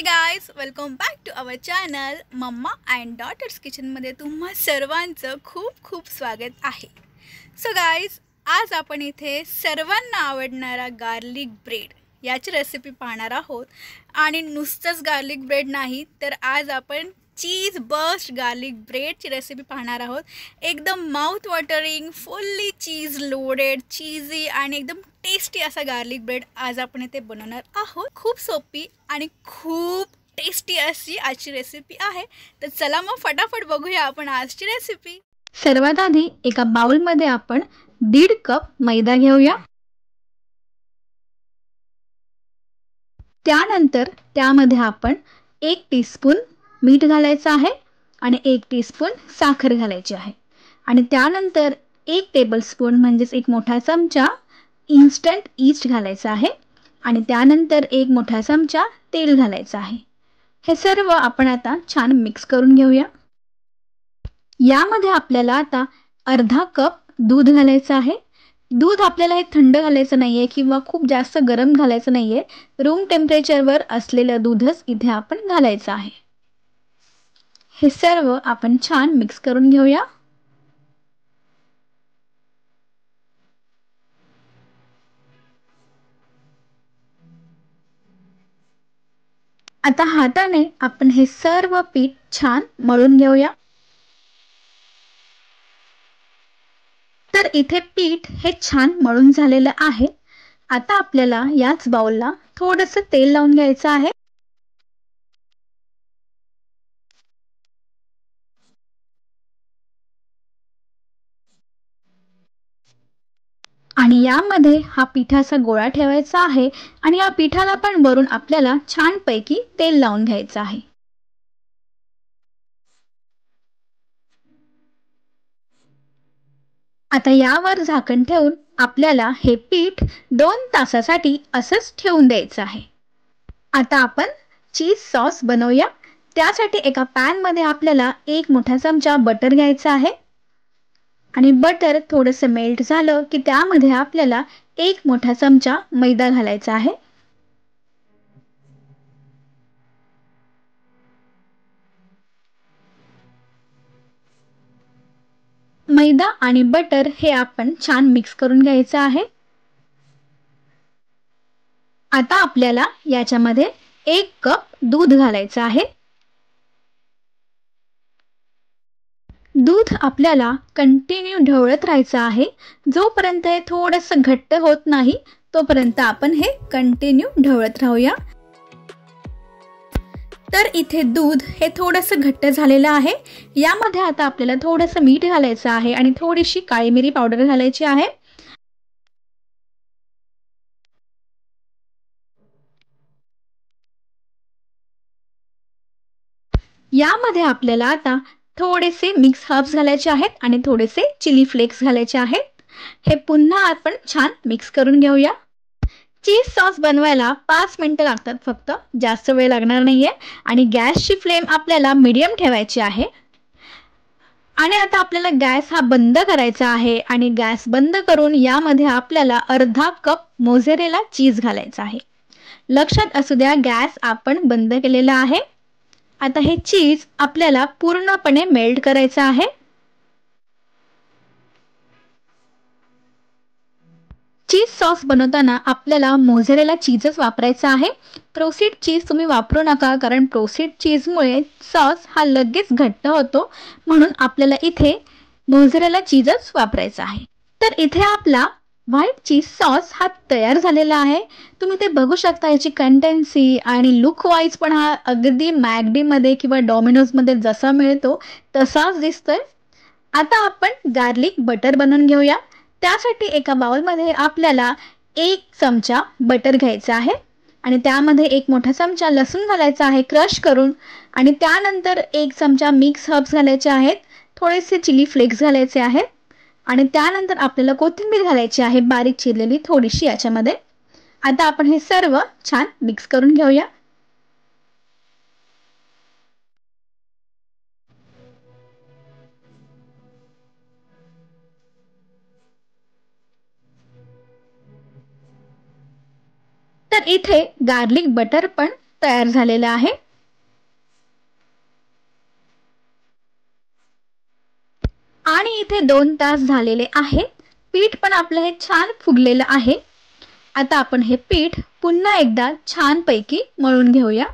हे guys, welcome back to our channel mamma and daughters किचनमध्ये तुम्हा सर्वांचं खूप खूप स्वागत आहे. सो गाइस, आज आपण इथे सर्वांना आवडणारा गार्लिक ब्रेड याची रेसिपी पाहणार आहोत. आणि नुसतंच गार्लिक ब्रेड नाही तर आज आपण चीज बस्ट गार्लिक ब्रेडची रेसिपी पाहणार आहोत. एकदम माउथ वॉटरिंग, फुल्ली चीज लोडेड, चीजी आणि एकदम टेस्टी असा गार्लिक ब्रेड आज आपण इथे बनवणार आहोत. खूप सोपी आणि खूप टेस्टी अशी आजची रेसिपी आहे. तर चला मग फटाफट बघूया आपण आजची रेसिपी. सर्वात आधी एका बाउलमध्ये आपण 1.5 कप मैदा घेऊया. त्यानंतर त्यामध्ये आपण 1 टीस्पून मीठ घालायचं आहे आणि 1 टीस्पून साखर घालायची आहे. आणि त्यानंतर 1 टेबलस्पून म्हणजेच 1 मोठा चमचा इन्स्टंट ईस्ट घालायचा आहे आणि त्यानंतर 1 मोठा चमचा तेल घालायचं आहे. हे सर्व आपण आता छान मिक्स करून घेऊया. यामध्ये आपल्याला आता अर्धा कप दूध घालायचं आहे. दूध आपल्याला हे थंड घालायचं नाहीये किंवा खूप जास्त गरम घालायचं नाहीये. रूम टेम्परेचरवर असलेलं दूधच इथे आपण घालायचं आहे. हे सर्व आपण छान मिक्स करून घेऊया. आता हाताने आपण हे सर्व पीठ छान मळून घेऊया. तर इथे पीठ हे छान मळून झालेलं आहे. आता आपल्याला याच बाउलला थोडंसं तेल लावून घ्यायचं आहे. आणि यामध्ये हा पिठाचा गोळा ठेवायचा आहे आणि या पिठाला पण वरून आपल्याला छानपैकी तेल लावून घ्यायचं आहे. आता यावर झाकण ठेवून आपल्याला हे पीठ 2 तासासाठी असंच ठेवून द्यायचं आहे. आता आपण चीज सॉस बनवूया. त्यासाठी एका पॅन मध्ये आपल्याला 1 मोठा चमचा बटर घ्यायचा आहे आणि बटर थोडंसं मेल्ट झालं की त्यामध्ये आपल्याला 1 मोठा चमचा मैदा घालायचा आहे. मैदा आणि बटर हे आपण छान मिक्स करून घ्यायचं आहे. आता आपल्याला याच्यामध्ये 1 कप दूध घालायचं आहे. दूध आपल्याला कंटिन्यू ढवळत राहायचं आहे. जोपर्यंत हे थोडंसं घट्ट होत नाही तोपर्यंत आपण हे कंटिन्यू ढवळत राहूया. तर इथे दूध हे थोडंसं घट्ट झालेलं आहे. यामध्ये आता आपल्याला थोडंसं मीठ घालायचं आहे आणि थोडीशी काळी मिरी पावडर घालायची आहे. यामध्ये आपल्याला आता थोडेसे मिक्स हर्ब्स घालायचे आहेत आणि थोडेसे चिली फ्लेक्स घालायचे आहेत. हे पुन्हा आपण छान मिक्स करून घेऊया. चीज सॉस बनवायला 5 मिनिटं लागतात फक्त, जास्त वेळ लागणार नाहीये. आणि गॅसची फ्लेम आपल्याला मीडियम ठेवायची आहे. आणि आता आपल्याला गॅस हा बंद करायचा आहे आणि गॅस बंद करून यामध्ये आपल्याला अर्धा कप मोझरेला चीज घालायचा आहे. लक्षात असू द्या गॅस आपण बंद केलेला आहे. आता हे चीज आपल्याला पूर्णपणे मेल्ट करायचं आहे. चीज सॉस बनवताना आपल्याला मोझरेला चीजच वापरायचा आहे. प्रोसेस्ड चीज तुम्ही वापरू नका, कारण प्रोसेस्ड चीजमुळे सॉस हा लगेच घट्ट होतो. म्हणून आपल्याला इथे मोझरेला चीजच वापरायचा आहे. तर इथे आपला व्हाईट चीज सॉस हा तयार झालेला आहे. तुम्ही ते बघू शकता. याची कंटेन्सी आणि लुक वाईज पण हा अगदी मॅकडीमध्ये किंवा डॉमिनोजमध्ये जसा मिळतो तसाच दिसतोय. आता आपण गार्लिक बटर बनवून घेऊया. त्यासाठी एका बाउलमध्ये आपल्याला 1 चमचा बटर घ्यायचा आहे आणि त्यामध्ये 1 मोठा चमचा लसूण घालायचा आहे क्रश करून. आणि त्यानंतर 1 चमचा मिक्स हर्ब्स घालायचे आहेत, थोडेसे चिली फ्लेक्स घालायचे आहेत आणि त्यानंतर आपल्याला कोथिंबीर घालायची आहे बारीक चिरलेली थोडीशी याच्यामध्ये. आता आपण हे सर्व छान मिक्स करून घेऊया. तर इथे गार्लिक बटर पण तयार झालेलं आहे। आणि इथे 2 तास झालेले आहेत। पीठ पण आपलं हे छान फुगलेलं आहे। आता आपण हे पीठ पुन्हा एकदा छानपैकी मळून घेऊया।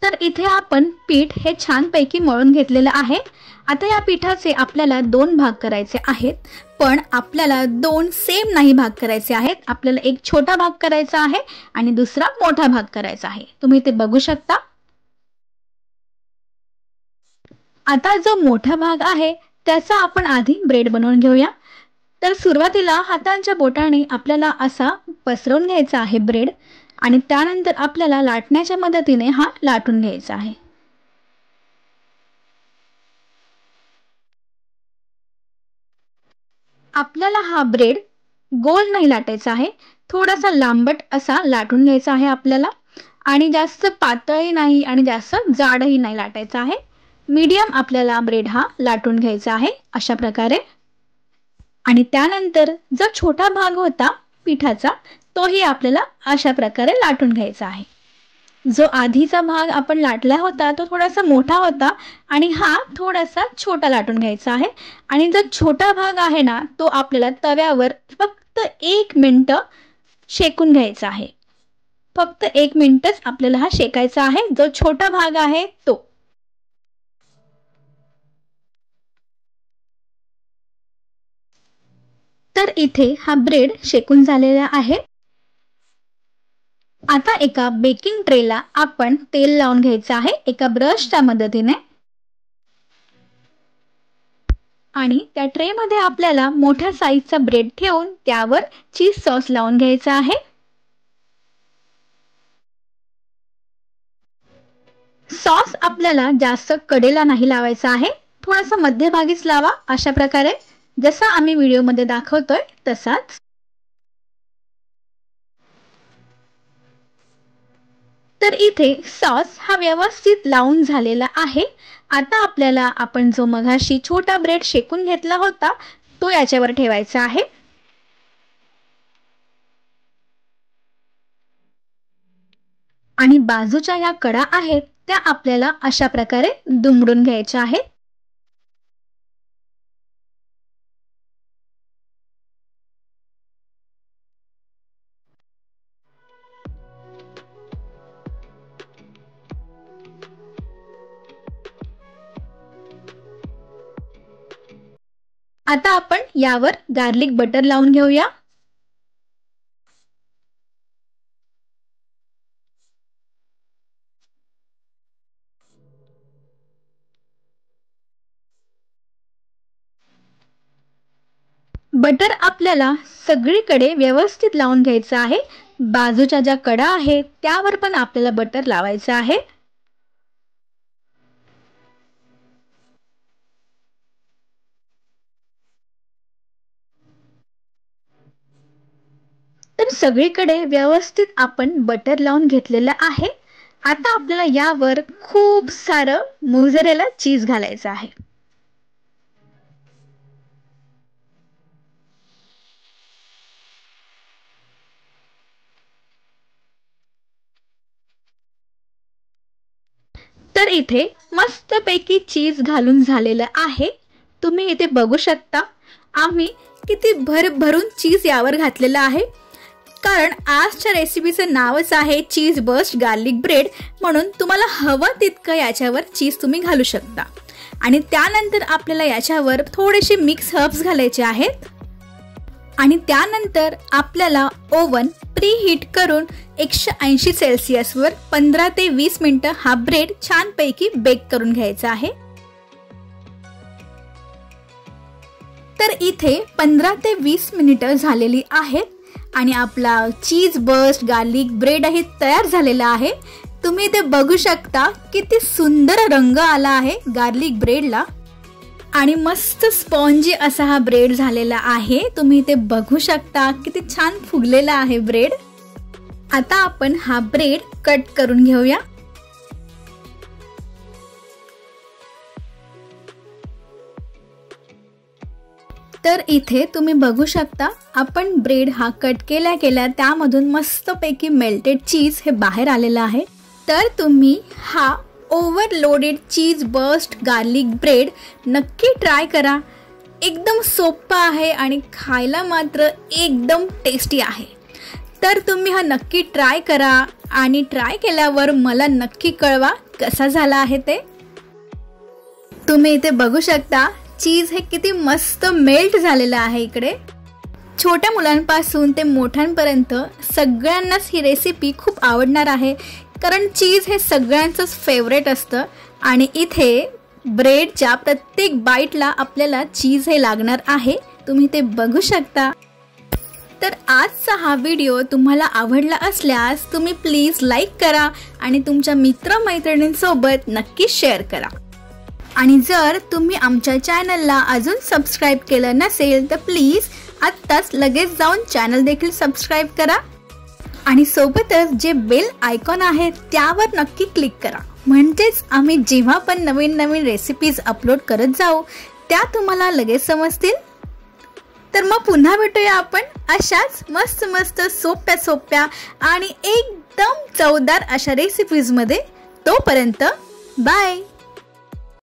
तर इथे आपण पीठ हे छानपैकी मळून घेतलेलं आहे। आता या पिठाचे आपल्याला 2 भाग करायचे आहेत, पण आपल्याला 2 सेम नाही भाग करायचे आहेत। आपल्याला एक छोटा भाग करायचा आहे आणि दुसरा मोठा भाग करायचा आहे। तुम्ही ते बघू शकता। आता जो मोठा भाग आहे त्याचा आपण आधी ब्रेड बनवून घेऊया। तर सुरुवातीला हातांच्या बोटाने आपल्याला असा पसरवून घ्यायचा आहे ब्रेड आणि त्यानंतर आपल्याला लाटण्याच्या मदतीने हा लाटून घ्यायचा आहे। आपल्याला हा ब्रेड गोल नाही लाटायचा आहे, थोडासा लांबट असा लाटून घ्यायचा आहे आपल्याला। आणि जास्त पातळही नाही आणि जास्त जाडही नाही लाटायचा आहे। मीडियम आपल्याला ब्रेड हा लाटून घ्यायचा आहे अशा प्रकारे। आणि त्यानंतर जो छोटा भाग होता पिठाचा तोही आपल्याला अशा प्रकारे लाटून घ्यायचा आहे। जो आधीचा भाग आपण लाटला होता तो थोडासा मोठा होता आणि हा थोडासा छोटा लाटून घ्यायचा आहे। आणि जो छोटा भाग आहे ना तो आपल्याला तव्यावर फक्त 1 मिनिट शेकून घ्यायचा आहे। फक्त 1 मिनिटच आपल्याला हा शेकायचा आहे, जो छोटा भाग आहे तो। तर इथे हा ब्रेड शेकून झालेला आहे। आता एका बेकिंग ट्रेला आपण तेल लावून घ्यायचं आहे एका ब्रशच्या मदतीने। आणि त्या ट्रे मध्ये आपल्याला मोठ्या साईजचा ब्रेड ठेवून त्यावर चीज सॉस लावून घ्यायचा आहे। सॉस आपल्याला जास्त कडेला नाही लावायचा आहे, थोडासा मध्यभागीच लावा अशा प्रकारे, जसा आम्ही व्हिडिओ मध्ये दाखवतोय तसाच। तर इथे सॉस हा व्यवस्थित लावून झालेला आहे। आता आपल्याला आपण जो मगाशी छोटा ब्रेड शेकून घेतला होता तो याच्यावर ठेवायचा आहे। आणि बाजूच्या या कडा आहेत त्या आपल्याला अशा प्रकारे दुमडून घ्यायच्या आहेत। आता आपण यावर गार्लिक बटर लावून घेऊया। बटर आपल्याला सगळीकडे व्यवस्थित लावून घ्यायचं आहे। बाजूच्या ज्या कडा आहेत त्यावर पण आपल्याला बटर लावायचं आहे। तर सगळीकडे व्यवस्थित आपण बटर लावून घेतलेलं आहे। आता आपल्याला यावर खूप सारं मोझरेला चीज घालायचं आहे। तर इथे मस्तपैकी चीज घालून झालेलं आहे। तुम्ही इथे बघू शकता आम्ही किती भरभरून चीज यावर घातलेलं आहे, कारण आजच्या रेसिपीचं नावच आहे चीज बर्स्ट गार्लिक ब्रेड, म्हणून तुम्हाला हवं तितकं याच्यावर चीज तुम्ही घालू शकता। आणि त्यानंतर आपल्याला याच्यावर थोडेसे मिक्स हर्ब्स घालायचे आहेत। आणि त्यानंतर आपल्याला ओव्हन प्रीहीट करून 180 सेल्सिअसवर 15 ते 20 मिनिटं हा ब्रेड छानपैकी बेक करून घ्यायचा आहे। तर इथे 15 ते 20 मिनिटं झालेली आहेत आणि आपला चीज बर्स्ट गार्लिक ब्रेड आहे तयार झालेला आहे। तुम्ही ते बघू शकता किती सुंदर रंग आला आहे गार्लिक ब्रेडला आणि मस्त स्पॉन्जी असा हा ब्रेड झालेला आहे। तुम्ही ते बघू शकता किती छान फुगलेला आहे ब्रेड। आता आपण हा ब्रेड कट करून घेऊया। तर इथे तुम्ही बघू शकता आपण ब्रेड हा कट केल्या त्यामधून मस्तपैकी मेल्टेड चीज हे बाहेर आलेलं आहे। तर तुम्ही हा overloaded cheese burst garlic bread नक्की ट्राय करा। एकदम सोपा आहे आणि खायला मात्र एकदम टेस्टी आहे। तर तुम्ही हा नक्की ट्राय करा आणि ट्राय केल्यावर मला नक्की कळवा कसा झाला आहे ते। तुम्ही इथे बघू शकता चीज हे किती मस्त मेल्ट झालेलं आहे। इकडे छोट्या मुलांपासून ते मोठ्यांपर्यंत सगळ्यांनाच ही रेसिपी खूप आवडणार आहे, कारण चीज हे सगळ्यांचंच फेवरेट असतं आणि इथे ब्रेडच्या प्रत्येक बाईटला आपल्याला चीज हे लागणार आहे। तुम्ही ते बघू शकता। तर आजचा हा व्हिडिओ तुम्हाला आवडला असल्यास तुम्ही प्लीज लाईक करा आणि तुमच्या मित्रमैत्रिणींसोबत नक्की शेअर करा। आणि जर तुम्ही आमच्या चॅनलला अजून सबस्क्राईब केलं नसेल तर प्लीज आत्ताच लगेच जाऊन चॅनल देखील सबस्क्राईब करा आणि सोबतच जे बेल आयकॉन आहे त्यावर नक्की क्लिक करा, म्हणजेच आम्ही जेव्हा पण नवीन रेसिपीज अपलोड करत जाऊ त्या तुम्हाला लगेच समजतील। तर मग पुन्हा भेटूया आपण अशाच मस्त सोप्या आणि एकदम चवदार अशा रेसिपीजमध्ये। तोपर्यंत बाय।